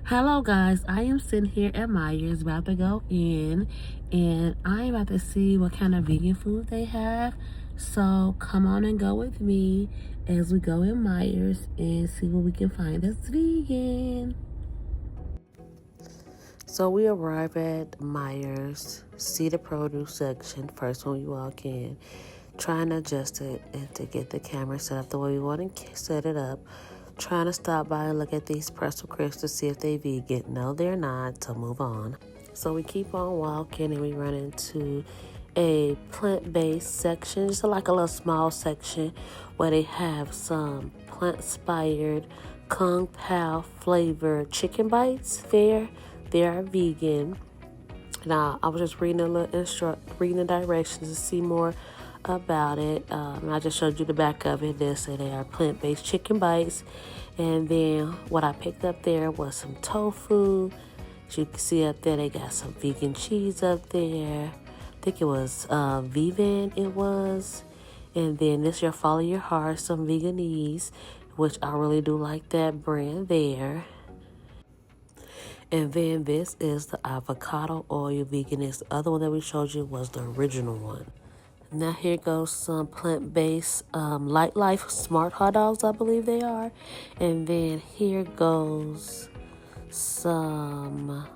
Hello guys, I am sitting here at Meijer's about to go in and I'm about to see what kind of vegan food they have. So come on and go with me as we go in Meijer's and see what we can find that's vegan. So we arrive at Meijer's, see the produce section first when you walk in, trying to adjust it and to get the camera set up the way we want to set it up. Trying to stop by and look at these pretzel crisps to see if they vegan. No, they're not, so move on. So we keep on walking and we run into a plant-based section, just like a little small section where they have some plant-inspired Kung Pao flavored chicken bites there. They are vegan. Now, I was just reading reading the directions to see more about it. I just showed you the back of it. They say they are plant-based chicken bites. And then what I picked up there was some tofu. As you can see up there, they got some vegan cheese up there. I think it was Vivan it was. And then this your Follow Your Heart, some veganese, which I really do like that brand there. And then this is the avocado oil veganist. The other one that we showed you was the original one. Now here goes some plant-based Light Life Smart Hot Dogs, I believe they are. And then here goes some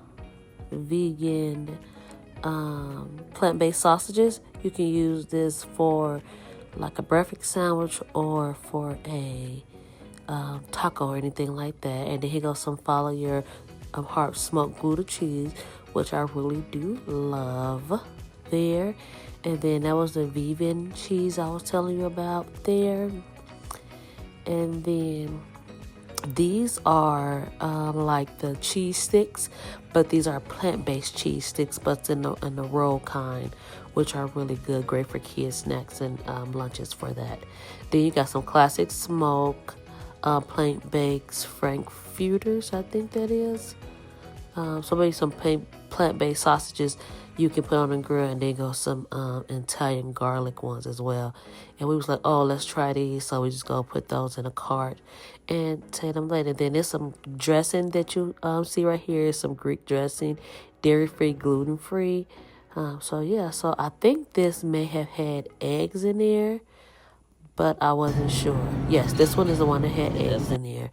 vegan plant-based sausages. You can use this for like a breakfast sandwich or for a taco or anything like that. And then here goes some Follow Your Heart smoked Gouda cheese, which I really do love there. And then that was the Vivan cheese I was telling you about there. And then these are like the cheese sticks, but these are plant-based cheese sticks, but in the roll kind, which are really good, great for kids snacks and lunches for that. Then you got some classic smoke plant-based frankfurters, I think that is. So maybe some plant-based sausages you can put on the grill, and then go some Italian garlic ones as well. And we was like, oh, let's try these. So we just go put those in a cart and take them later. Then there's some dressing that you see right here. Some Greek dressing, dairy-free, gluten-free. So yeah, so I think this may have had eggs in there, but I wasn't sure. Yes, this one is the one that had eggs in there.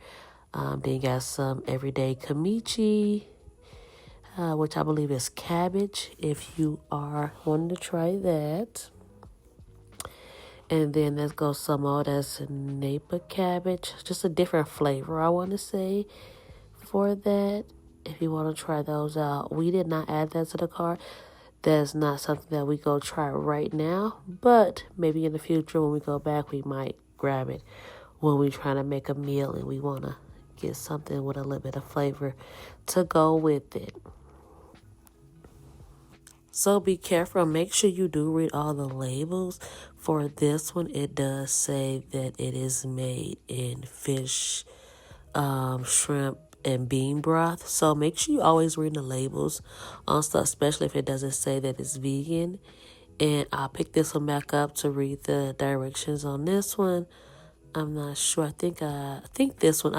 Then you got some everyday kimchi, which I believe is cabbage, if you are wanting to try that. And then let's go some more. That's Napa cabbage, just a different flavor, I want to say, for that. If you want to try those out, we did not add that to the cart. That's not something that we go try right now, but maybe in the future when we go back, we might grab it when we're trying to make a meal and we want to get something with a little bit of flavor to go with it. So be careful. Make sure you do read all the labels. For this one, it does say that it is made in fish, shrimp, and bean broth. So make sure you always read the labels on stuff, especially if it doesn't say that it's vegan. And I'll pick this one back up to read the directions on this one. I'm not sure. I think this one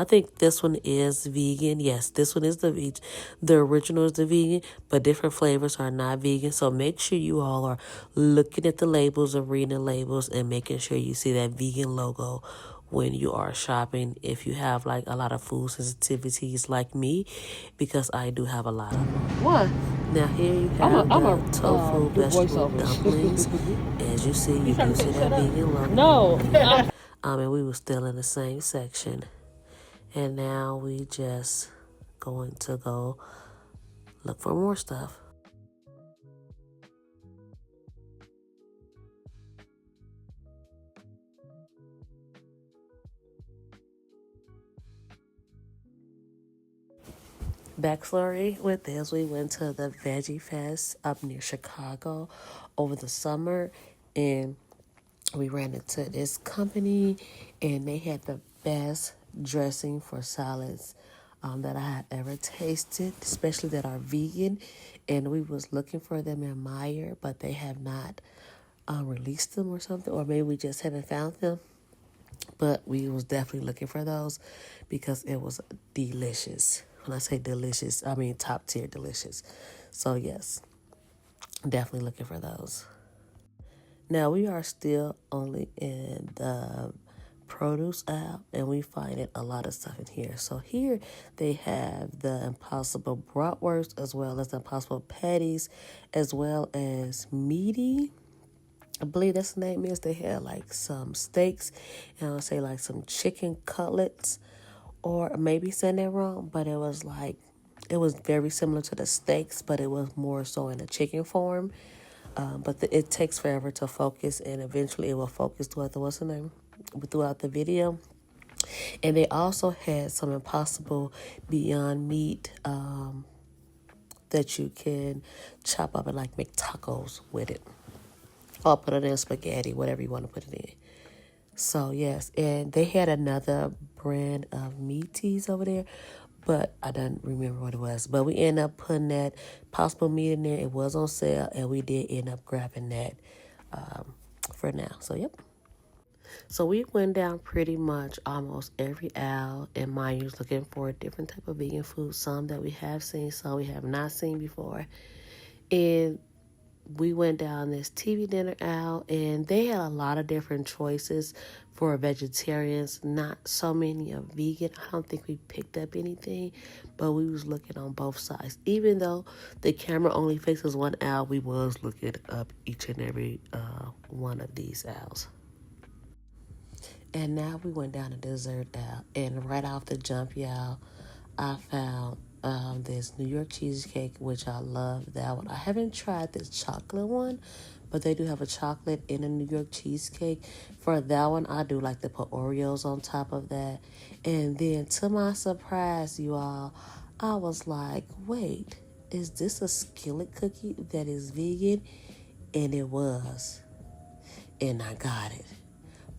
is vegan. Yes, this one is the original is the vegan, but different flavors are not vegan. So make sure you all are looking at the labels and reading the labels and making sure you see that vegan logo when you are shopping. If you have like a lot of food sensitivities like me, because I do have a lot of them. What? Now here you have the tofu vegetable dumplings. As you see, you do see that vegan logo. No. And we were still in the same section. And now we just going to go look for more stuff. Backstory with this, we went to the Veggie Fest up near Chicago over the summer, and we ran into this company, and they had the best dressing for salads that I had ever tasted, especially that are vegan. And we was looking for them in Meijer, but they have not released them or something, or maybe we just haven't found them. But we was definitely looking for those because it was delicious. When I say delicious, I mean top tier delicious. So yes, definitely looking for those. Now we are still only in the produce aisle, and we finding a lot of stuff in here. So here they have the Impossible bratwurst, as well as the Impossible patties, as well as meaty. I believe that's the name is. They had like some steaks, and I'll say like some chicken cutlets, or maybe saying that wrong, but it was very similar to the steaks, but it was more so in a chicken form. It takes forever to focus, and eventually it will focus throughout the what's the name throughout the video. And they also had some Impossible Beyond Meat that you can chop up and like make tacos with it, or put it in spaghetti, whatever you want to put it in. So yes, and they had another brand of meat teas over there, but I don't remember what it was. But we ended up putting that possible meat in there. It was on sale, and we did end up grabbing that for now. So yep. So we went down pretty much almost every aisle in Meijer's looking for a different type of vegan food. Some that we have seen, some we have not seen before. And we went down this TV dinner aisle, and they had a lot of different choices for vegetarians. Not so many of vegan. I don't think we picked up anything, but we was looking on both sides. Even though the camera only faces one aisle, we was looking up each and every one of these aisles. And now we went down the dessert aisle, and right off the jump, y'all, I found this New York cheesecake, which I love that one. I haven't tried this chocolate one, but they do have a chocolate in a New York cheesecake. For that one, I do like to put Oreos on top of that. And then to my surprise, you all, I was like, wait, is this a skillet cookie that is vegan? And it was. And I got it.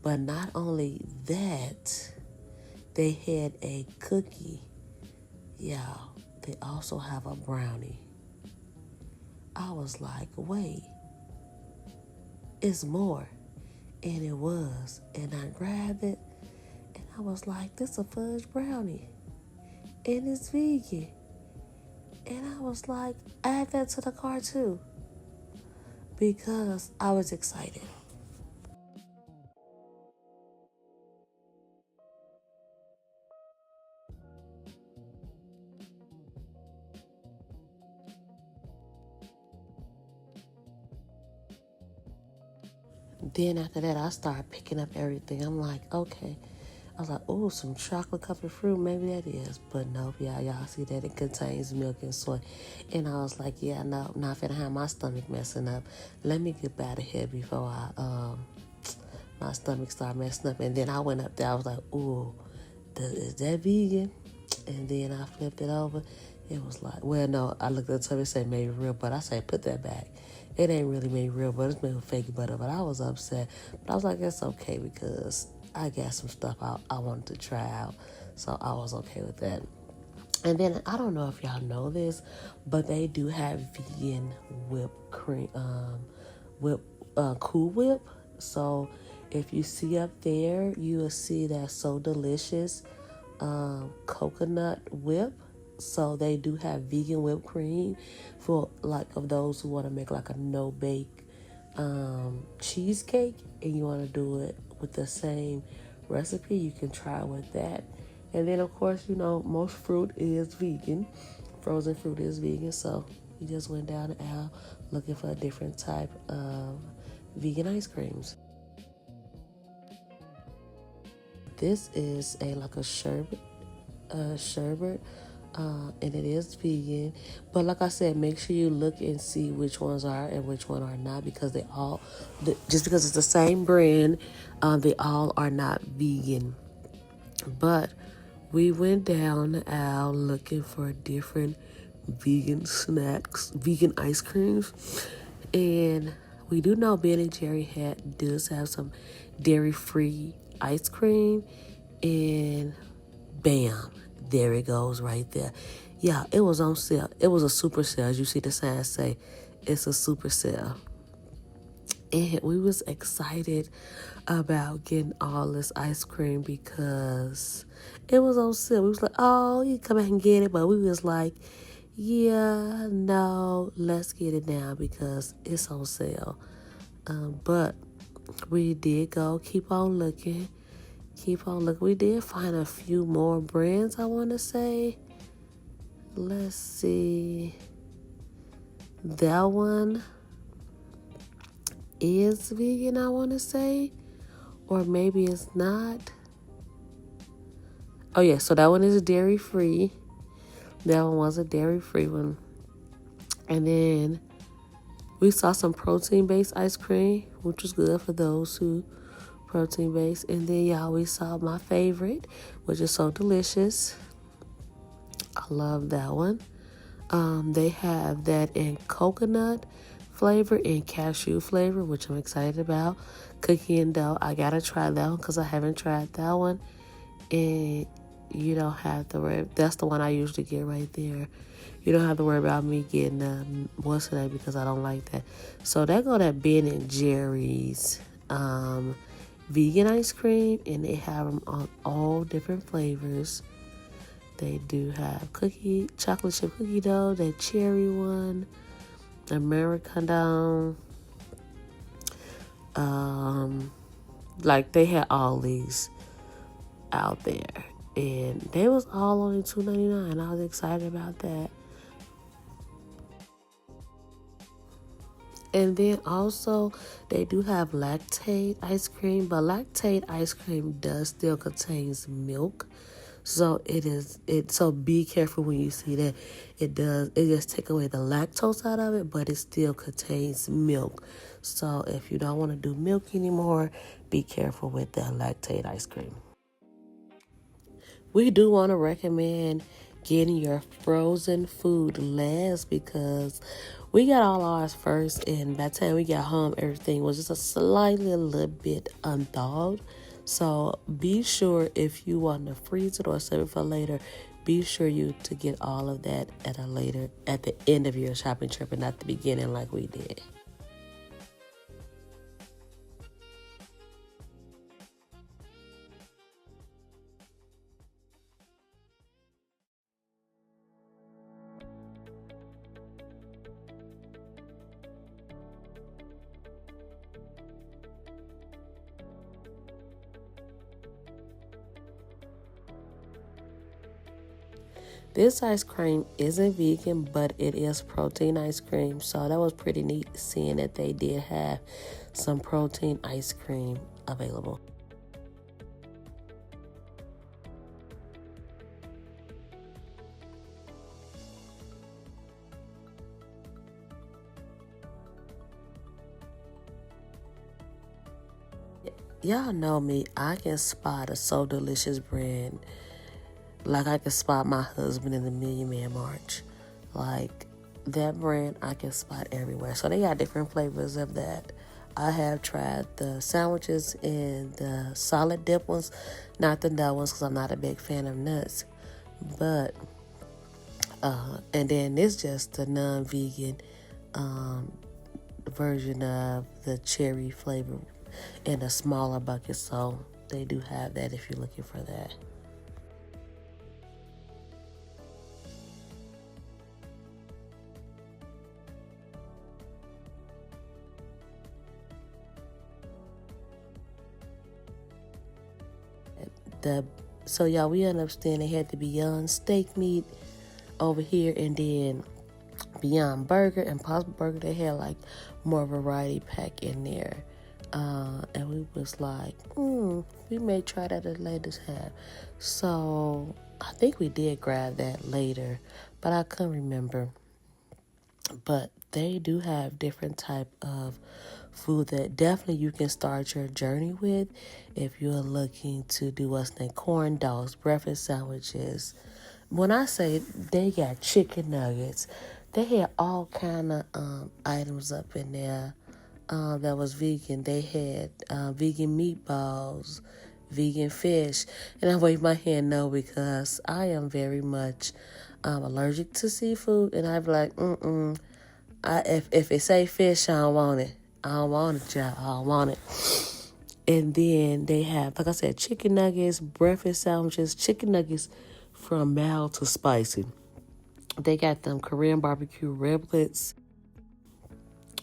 But not only that, they had a cookie. Y'all, they also have a brownie. I was like, wait, it's more. And it was. And I grabbed it, and I was like, this is a fudge brownie. And it's vegan. And I was like, add that to the cart too. Because I was excited. Then after that, I started picking up everything. I'm like, okay. I was like, oh, some chocolate covered fruit, maybe that is. But nope, y'all see that it contains milk and soy. And I was like, yeah, no, not finna have my stomach messing up. Let me get out of here before my stomach start messing up. And then I went up there, I was like, ooh, is that vegan? And then I flipped it over. It was like, well, no, I looked at the top, it said made real, but I said, put that back. It ain't really made real butter, it's made with fake butter. But I was upset. But I was like, it's okay because I got some stuff I wanted to try out. So I was okay with that. And then I don't know if y'all know this, but they do have vegan whipped cream, Cool Whip. So if you see up there, you will see that So Delicious coconut whip. So they do have vegan whipped cream for like of those who want to make like a no bake cheesecake, and you want to do it with the same recipe. You can try with that. And then of course, you know, most fruit is vegan. Frozen fruit is vegan. So we just went down the aisle looking for a different type of vegan ice creams. This is like a sherbet, and it is vegan. But like I said, make sure you look and see which ones are and which one are not, because just because it's the same brand, they all are not vegan. But we went down the aisle looking for different vegan snacks, vegan ice creams, and we do know Ben and Jerry does have some dairy-free ice cream, and bam, there it goes right there. Yeah, it was on sale. It was a super sale. As you see the sign say, it's a super sale. And we was excited about getting all this ice cream because it was on sale. We was like, oh, you come back and get it. But we was like, yeah, no, let's get it now because it's on sale. But we did go, keep on looking. We did find a few more brands, I want to say. Let's see. That one is vegan, I want to say. Or maybe it's not. Oh, yeah, so that one is dairy-free. That one was a dairy-free one. And then we saw some protein-based ice cream, which was good for those who protein-based. And then, y'all, we saw my favorite, which is so delicious. I love that one. They have that in coconut flavor and cashew flavor, which I'm excited about. Cookie and dough. I got to try that one because I haven't tried that one. And you don't have to worry. That's the one I usually get right there. You don't have to worry about me getting what's today because I don't like that. So they go to Ben and Jerry's vegan ice cream, and they have them on all different flavors. They do have chocolate chip cookie dough, that cherry one, Americano. Like they had all these out there, and they was all only $2.99. I was excited about that. And then also they do have lactate ice cream, but lactate ice cream does still contains milk. So so be careful when you see that. It just take away the lactose out of it, but it still contains milk. So if you don't want to do milk anymore, be careful with the lactate ice cream. We do want to recommend getting your frozen food last because we got all ours first, and by the time we got home, everything was just a little bit unthawed. So be sure if you want to freeze it or save it for later, be sure to get all of that at the end of your shopping trip and not the beginning like we did. This ice cream isn't vegan, but it is protein ice cream. So that was pretty neat seeing that they did have some protein ice cream available. Y'all know me, I can spot a So Delicious brand. Like I can spot my husband in the Million Man March. Like that brand I can spot everywhere. So they got different flavors of that. I have tried the sandwiches and the solid dip ones, not the nut ones because I'm not a big fan of nuts. But, and then it's just the non-vegan version of the cherry flavor in a smaller bucket. So they do have that if you're looking for that. So y'all, we ended up staying. They had the Beyond Steak Meat over here, and then Beyond Burger and Possible Burger. They had like more variety pack in there, and we was like, we may try that at a later time. So I think we did grab that later, but I couldn't remember. But they do have different type of food that definitely you can start your journey with if you're looking to do what's named corn dogs, breakfast sandwiches. When I say they got chicken nuggets, they had all kind of items up in there that was vegan. They had vegan meatballs, vegan fish, and I wave my hand no because I am very much allergic to seafood, and I'd be like, if it say fish, I don't want it. I don't want it, child. I don't want it. And then they have, like I said, chicken nuggets, breakfast sandwiches, chicken nuggets from mild to spicy. They got them Korean barbecue riblets.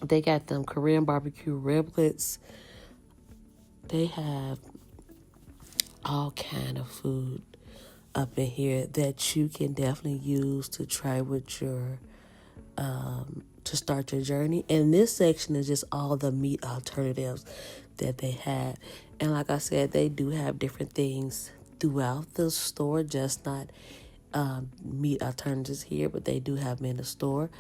They got them Korean barbecue riblets. They have all kind of food up in here that you can definitely use to try with your to start your journey. And this section is just all the meat alternatives that they had. And like I said, they do have different things throughout the store, just not meat alternatives here, but they do have them in the store.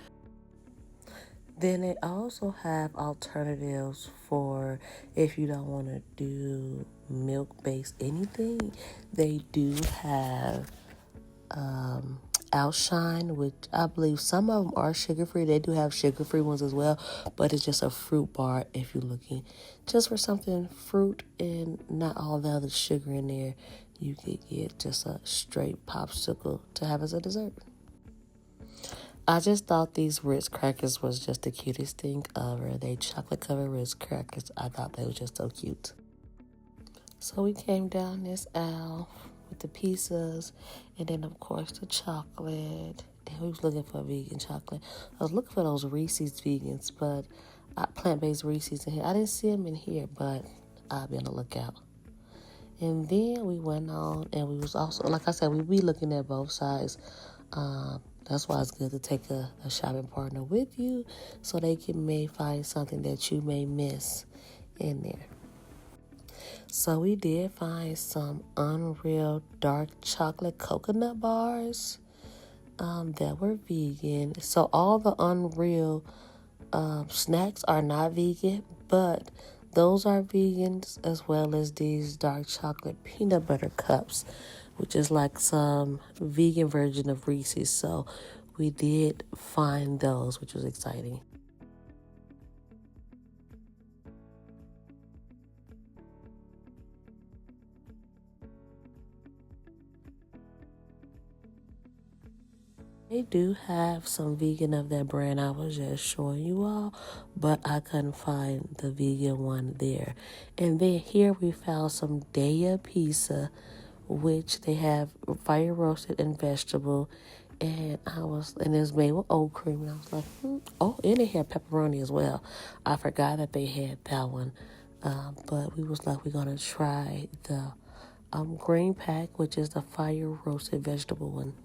Then they also have alternatives for if you don't want to do milk-based anything. They do have Outshine, which I believe some of them are sugar-free. They do have sugar-free ones as well, but it's just a fruit bar if you're looking just for something fruit and not all the other sugar in there. You could get just a straight popsicle to have as a dessert. I just thought these Ritz crackers was just the cutest thing ever. They chocolate-covered Ritz crackers. I thought they were just so cute. So we came down this aisle with the pizzas, and then of course the chocolate. And we was looking for vegan chocolate. I was looking for those Reese's vegans, but plant-based Reese's in here. I didn't see them in here, but I'll be on the lookout. And then we went on, and we was also, like I said, we be looking at both sides. That's why it's good to take a shopping partner with you so they may find something that you may miss in there. So we did find some Unreal dark chocolate coconut bars that were vegan. So all the Unreal snacks are not vegan, but those are vegans, as well as these dark chocolate peanut butter cups, which is like some vegan version of Reese's. So we did find those, which was exciting. They do have some vegan of that brand I was just showing you all, but I couldn't find the vegan one there. And then here we found some Daya pizza, which they have fire roasted and vegetable. And it's made with oat cream. And I was like, oh, and they had pepperoni as well. I forgot that they had that one. But we was like, we're going to try the green pack, which is the fire roasted vegetable one.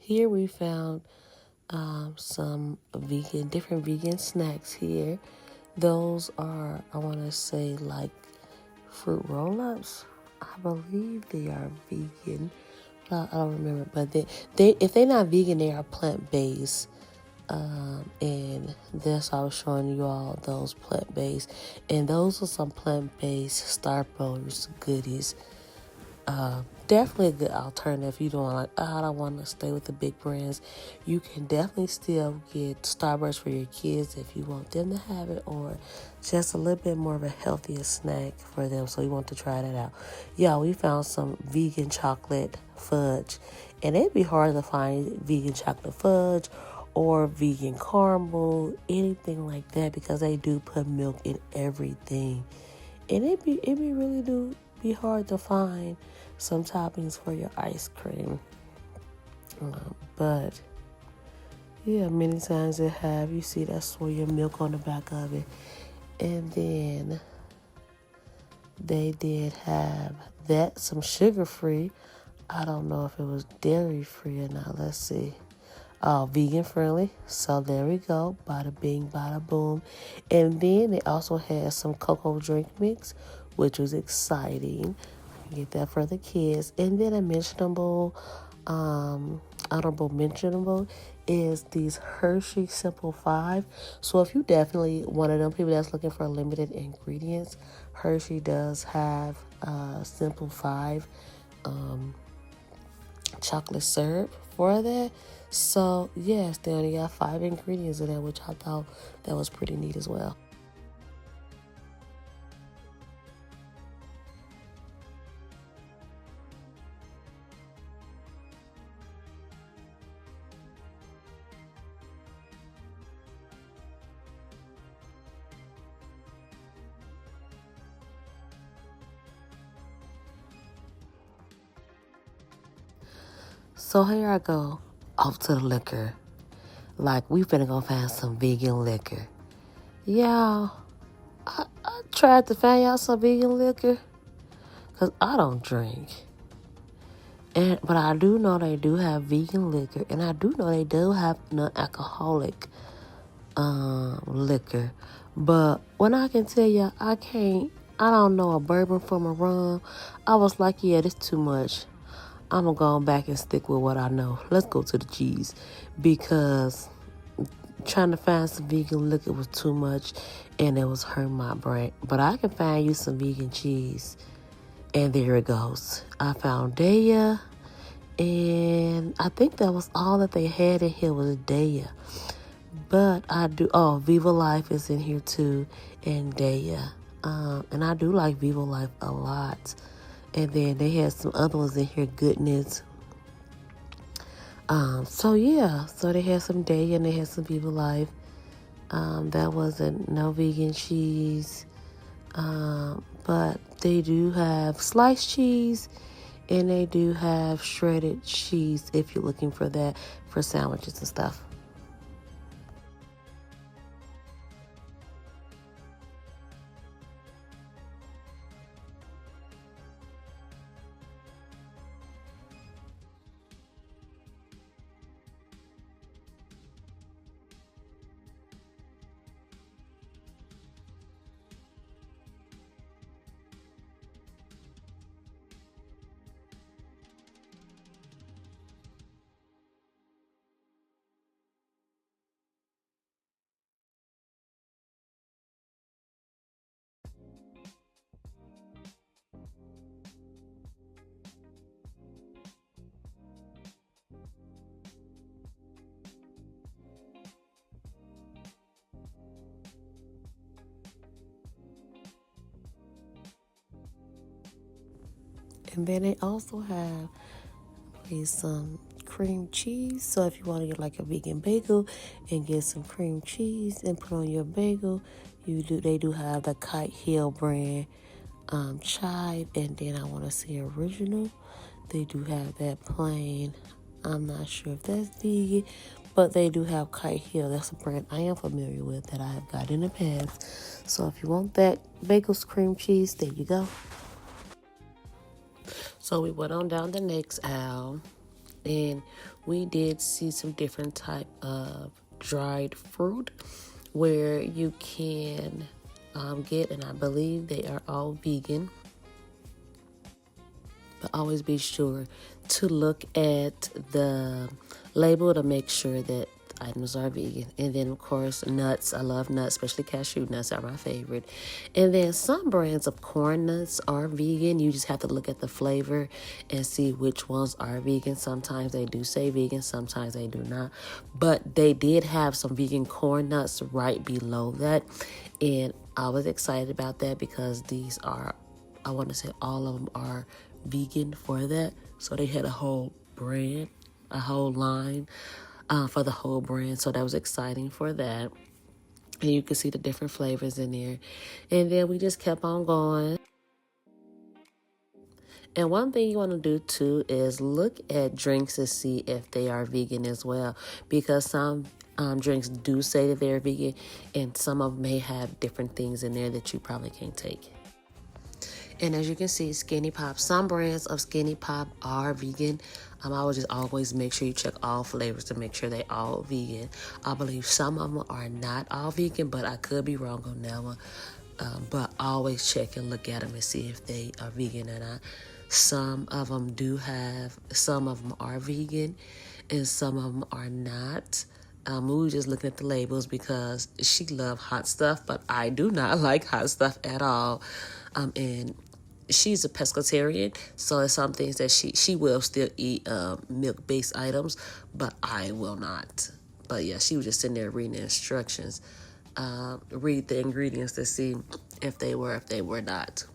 Here we found some different vegan snacks here. Those are, I want to say, like fruit roll-ups. I believe they are vegan. I don't remember, but they if they're not vegan, they are plant-based. And that's why I was showing you all those plant-based. And those are some plant-based Starburst goodies. Definitely a good alternative if you don't like, I don't want to stay with the big brands. You can definitely still get Starburst for your kids if you want them to have it, or just a little bit more of a healthier snack for them, so you want to try that out. Yeah, we found some vegan chocolate fudge, and it'd be hard to find vegan chocolate fudge or vegan caramel, anything like that, because they do put milk in everything. And it really do be hard to find some toppings for your ice cream. But yeah, many times you see that soya milk on the back of it. And then They did have that, some sugar free. I don't know if it was dairy free or not. Let's see. Oh, vegan friendly. So there we go. Bada bing, bada boom. And then they also had some cocoa drink mix, which was exciting. Get that for the kids. And then a honorable mentionable is these Hershey Simple 5. So if you definitely one of them people that's looking for limited ingredients, Hershey does have Simple 5 chocolate syrup for that. So yes, they only got 5 ingredients in there, which I thought that was pretty neat as well. So here I go off to the liquor. Like we finna go find some vegan liquor. Yeah, I tried to find y'all some vegan liquor because I don't drink. But I do know they do have vegan liquor, and I do know they do have non-alcoholic liquor. But when I can tell you, I don't know a bourbon from a rum. I was like, yeah, this too much. I'm gonna go back and stick with what I know. Let's go to the cheese because trying to find some vegan liquor was too much, and it was hurting my brain. But I can find you some vegan cheese, and there it goes. I found Daya. And I think that was all that they had in here was Daya. But Viva Life is in here too, and Daya. And I do like Viva Life a lot. And then they had some other ones in here, Goodness. So they had some Daya and they had some Viva Life. That wasn't no vegan cheese. But they do have sliced cheese. And they do have shredded cheese if you're looking for that for sandwiches and stuff. And then they also have some cream cheese. So if you want to get like a vegan bagel and get some cream cheese and put on your bagel, they do have the Kite Hill brand chive, and then I want to say original. They do have that plain. I'm not sure if that's vegan, but they do have Kite Hill. That's a brand I am familiar with that I have got in the past. So if you want that bagels cream cheese, there you go. So we went on down the next aisle, and we did see some different type of dried fruit where you can get, and I believe they are all vegan. But always be sure to look at the label to make sure that items are vegan. And then, of course, nuts. I love nuts, especially cashew nuts are my favorite. And then some brands of corn nuts are vegan. You just have to look at the flavor and see which ones are vegan. Sometimes they do say vegan, sometimes they do not. But they did have some vegan corn nuts right below that. And I was excited about that because these are, I want to say all of them are vegan for that. So they had a whole brand, a whole line for the whole brand. So that was exciting for that. And you can see the different flavors in there. And then we just kept on going. And one thing you want to do too is look at drinks to see if they are vegan as well. Because some drinks do say that they're vegan, and some of them may have different things in there that you probably can't take. And as you can see, Skinny Pop, some brands of Skinny Pop are vegan. I would just always make sure you check all flavors to make sure they all vegan. I believe some of them are not all vegan, but I could be wrong on that one. But always check and look at them and see if they are vegan or not. Some of them some of them are vegan and some of them are not. We were just looking at the labels because she loves hot stuff, but I do not like hot stuff at all. And she's a pescatarian, so there's some things that she will still eat milk-based items, but I will not. But yeah, she was just sitting there reading the instructions, read the ingredients to see if they were not.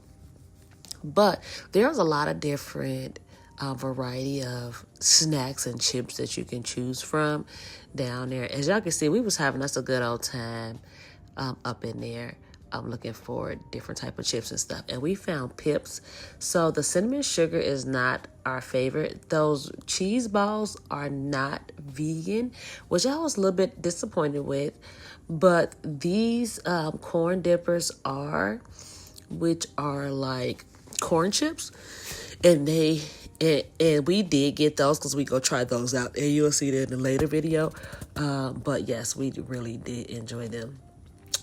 But there's a lot of different variety of snacks and chips that you can choose from down there. As y'all can see, we was having us a good old time up in there. I'm looking for different type of chips and stuff. And we found Pips. So the cinnamon sugar is not our favorite. Those cheese balls are not vegan, which I was a little bit disappointed with. But these corn dippers are, which are like corn chips. And we did get those because we go try those out. And you'll see that in a later video. But yes, we really did enjoy them.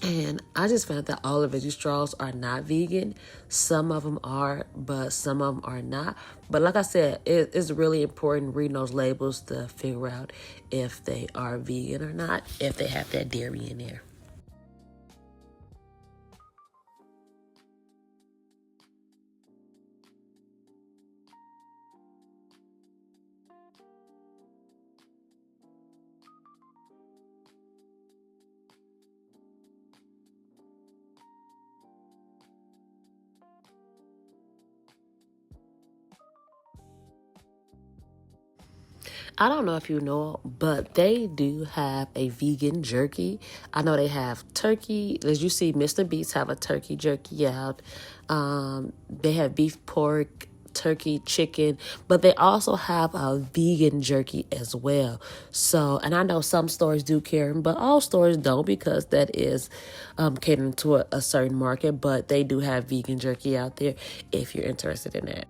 And I just found that all the veggie straws are not vegan. Some of them are, but some of them are not. But like I said, it's really important reading those labels to figure out if they are vegan or not, if they have that dairy in there. I don't know if you know, but they do have a vegan jerky. I know they have turkey. As you see, Mr. Beats have a turkey jerky out. They have beef, pork, turkey, chicken, but they also have a vegan jerky as well. So, and I know some stores do carry them, but all stores don't because that is catering to a certain market. But they do have vegan jerky out there if you're interested in that.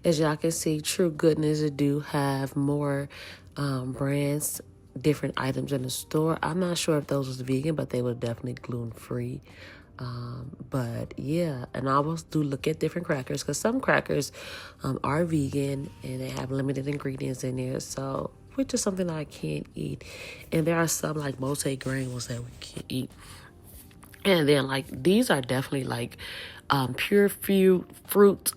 As y'all can see, True Goodness do have more brands, different items in the store. I'm not sure if those was vegan, but they were definitely gluten-free. But yeah, and I always do look at different crackers because some crackers are vegan and they have limited ingredients in there. So, which is something that I can't eat. And there are some like multi-grain ones that we can't eat. And then like these are definitely like pure fruit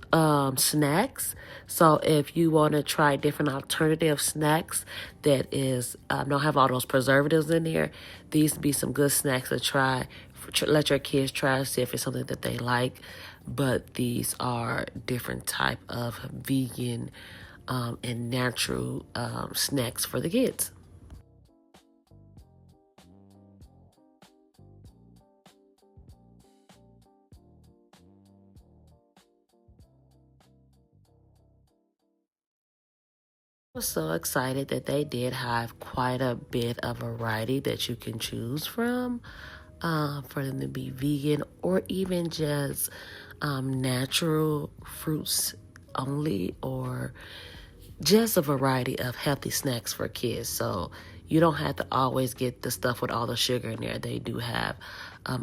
snacks. So if you want to try different alternative snacks that is don't have all those preservatives in there, these would be some good snacks to try. Let your kids try, see if it's something that they like. But these are different type of vegan and natural snacks for the kids. I was so excited that they did have quite a bit of variety that you can choose from for them to be vegan or even just natural fruits only or just a variety of healthy snacks for kids. So you don't have to always get the stuff with all the sugar in there. They do have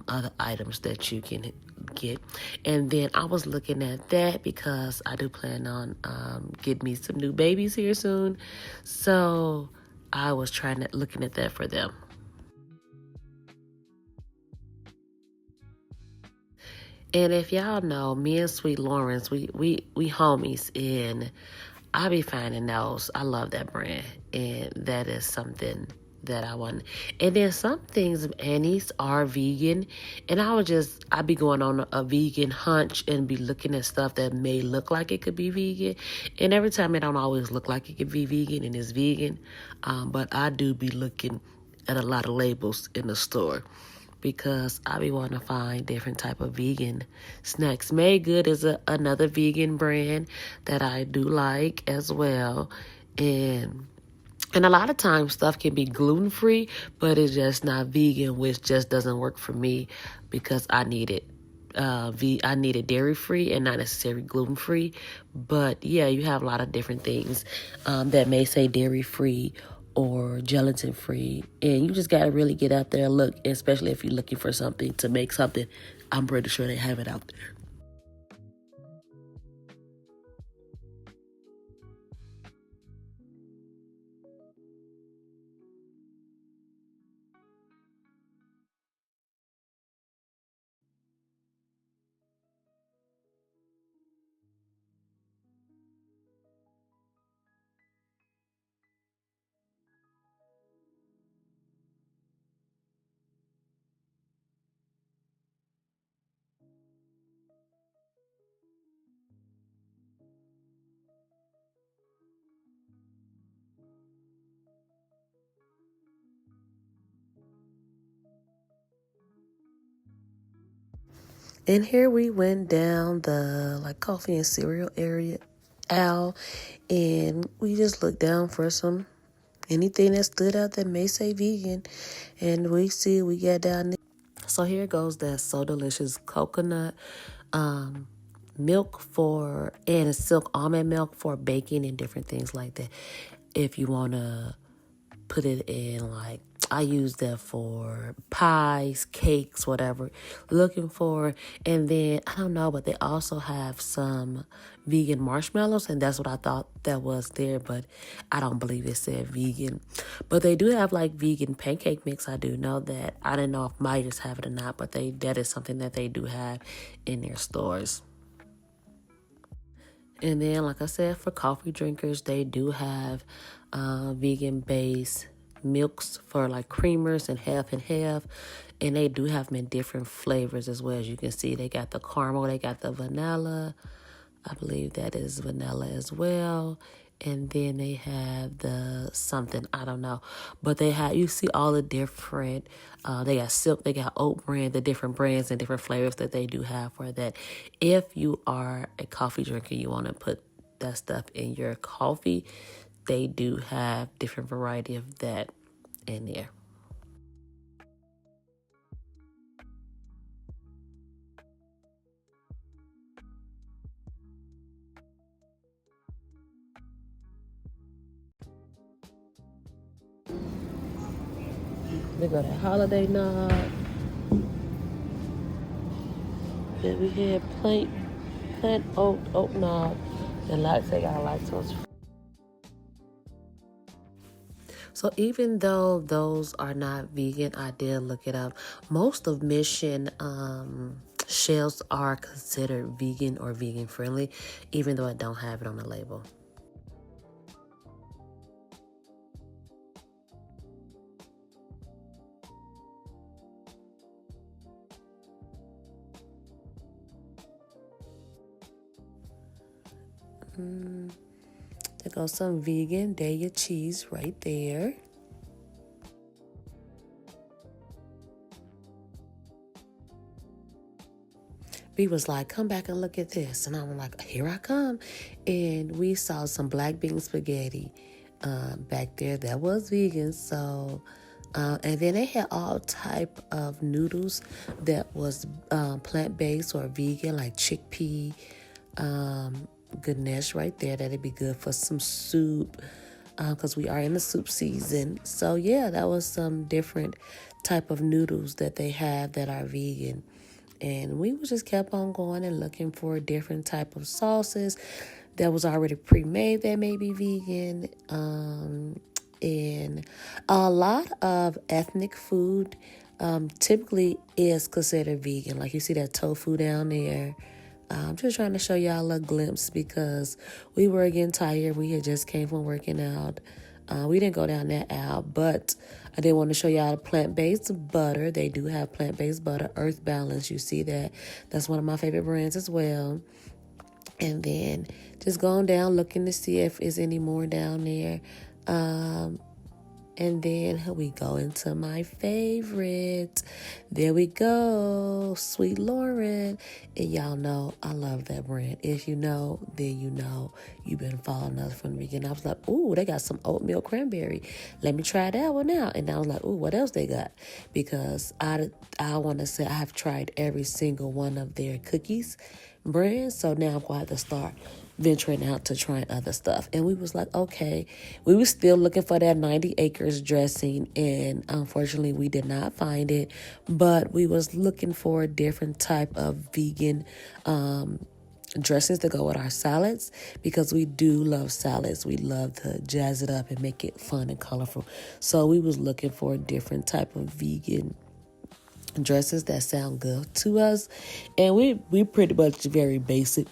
other items that you can get. And then I was looking at that because I do plan on getting me some new babies here soon. So I was looking at that for them. And if y'all know, me and Sweet Lawrence, we homies, and I be finding those. I love that brand, and that is something that I want. And then some things, Annie's, are vegan. And I'd be going on a vegan hunch and be looking at stuff that may look like it could be vegan. And every time it don't always look like it could be vegan and it's vegan. But I do be looking at a lot of labels in the store because I be wanting to find different type of vegan snacks. Made Good is another vegan brand that I do like as well. And a lot of times stuff can be gluten-free, but it's just not vegan, which just doesn't work for me because I need it. I need it dairy-free and not necessarily gluten-free. But yeah, you have a lot of different things that may say dairy-free or gelatin-free. And you just got to really get out there and look, especially if you're looking for something to make something. I'm pretty sure they have it out there. And here we went down the like coffee and cereal area aisle, and we just looked down for some anything that stood out that may say vegan. And we got down there. So here goes that So Delicious coconut milk and silk almond milk for baking and different things like that. If you want to put it in, like, I use that for pies, cakes, whatever, looking for. And then, I don't know, but they also have some vegan marshmallows, and that's what I thought that was there, but I don't believe it said vegan. But they do have, like, vegan pancake mix. I do know that. I didn't know if Meijer's have it or not, but that is something that they do have in their stores. And then, like I said, for coffee drinkers, they do have vegan-based milks for like creamers and half. And they do have them in different flavors as well. As you can see, they got the caramel, they got the vanilla. I believe that is vanilla as well. And then they have the something, I don't know. But you see all the different, they got silk, they got oat brand, the different brands and different flavors that they do have for that. If you are a coffee drinker, you want to put that stuff in your coffee, they do have different variety of that in there. They got a holiday nod. Then we had plant oat nod. And like they got lactose. So even though those are not vegan, I did look it up. Most of Mission shells are considered vegan or vegan friendly, even though I don't have it on the label. There goes some vegan Daya cheese right there. B was like, come back and look at this. And I'm like, here I come. And we saw some black bean spaghetti back there that was vegan. So, and then they had all type of noodles that was plant-based or vegan, like chickpea, Ganesh right there. That'd be good for some soup because we are in the soup season. So, yeah, that was some different type of noodles that they have that are vegan. And we just kept on going and looking for different type of sauces that was already pre-made that may be vegan. And a lot of ethnic food typically is considered vegan. Like you see that tofu down there. I'm just trying to show y'all a glimpse because we were getting tired. We had just came from working out. We didn't go down that aisle, but I did want to show y'all the plant-based butter. They do have plant-based butter, Earth Balance. You see that? That's one of my favorite brands as well. And then just going down, looking to see if there's any more down there. And then we go into my favorite. There we go. Sweet Lauren. And y'all know I love that brand. If you know, then you know. You've been following us from the beginning. I was like, ooh, they got some oatmeal cranberry. Let me try that one out. And I was like, ooh, what else they got? Because I want to say I have tried every single one of their cookies brands. So now I'm going to have to start venturing out to trying other stuff. And we was like, okay, we was still looking for that 90 acres dressing, and unfortunately we did not find it, but we was looking for a different type of vegan dressings to go with our salads, because we do love salads. We love to jazz it up and make it fun and colorful. So we was looking for a different type of vegan dresses that sound good to us, and we pretty much very basic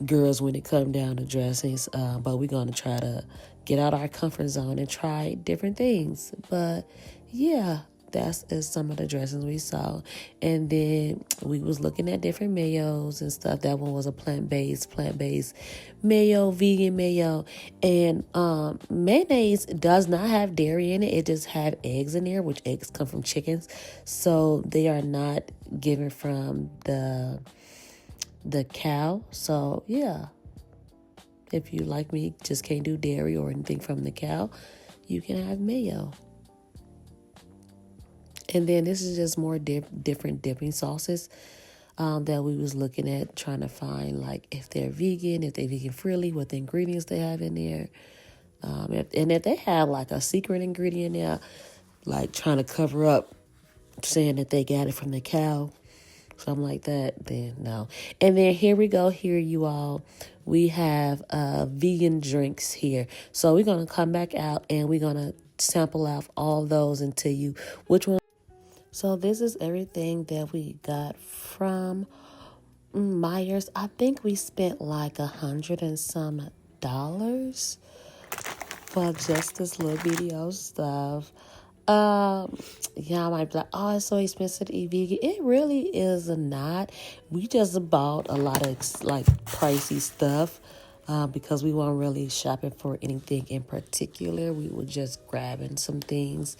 girls when it comes down to dressings, but we're going to try to get out our comfort zone and try different things. But yeah, that's some of the dressings we saw. And then we was looking at different mayos and stuff. That one was a plant-based mayo, vegan mayo. And mayonnaise does not have dairy in it. It just have eggs in there, which eggs come from chickens. So they are not given from the cow. So yeah, if you like me just can't do dairy or anything from the cow, you can have mayo. And then this is just more different dipping sauces that we was looking at, trying to find like if they're vegan friendly, what the ingredients they have in there, if they have like a secret ingredient there, like trying to cover up saying that they got it from the cow, something like that, then no. And then here we go. Here, you all, we have vegan drinks here. So we're going to come back out and we're going to sample out all those and tell you which one. So this is everything that we got from Meijer's. I think we spent like $100 and some for just this little video stuff. Yeah, I might be like, oh, it's so expensive to eat vegan. It really is not. We just bought a lot of like pricey stuff because we weren't really shopping for anything in particular. We were just grabbing some things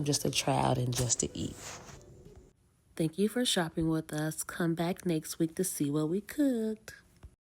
just to try out and just to eat. Thank you for shopping with us. Come back next week to see what we cooked.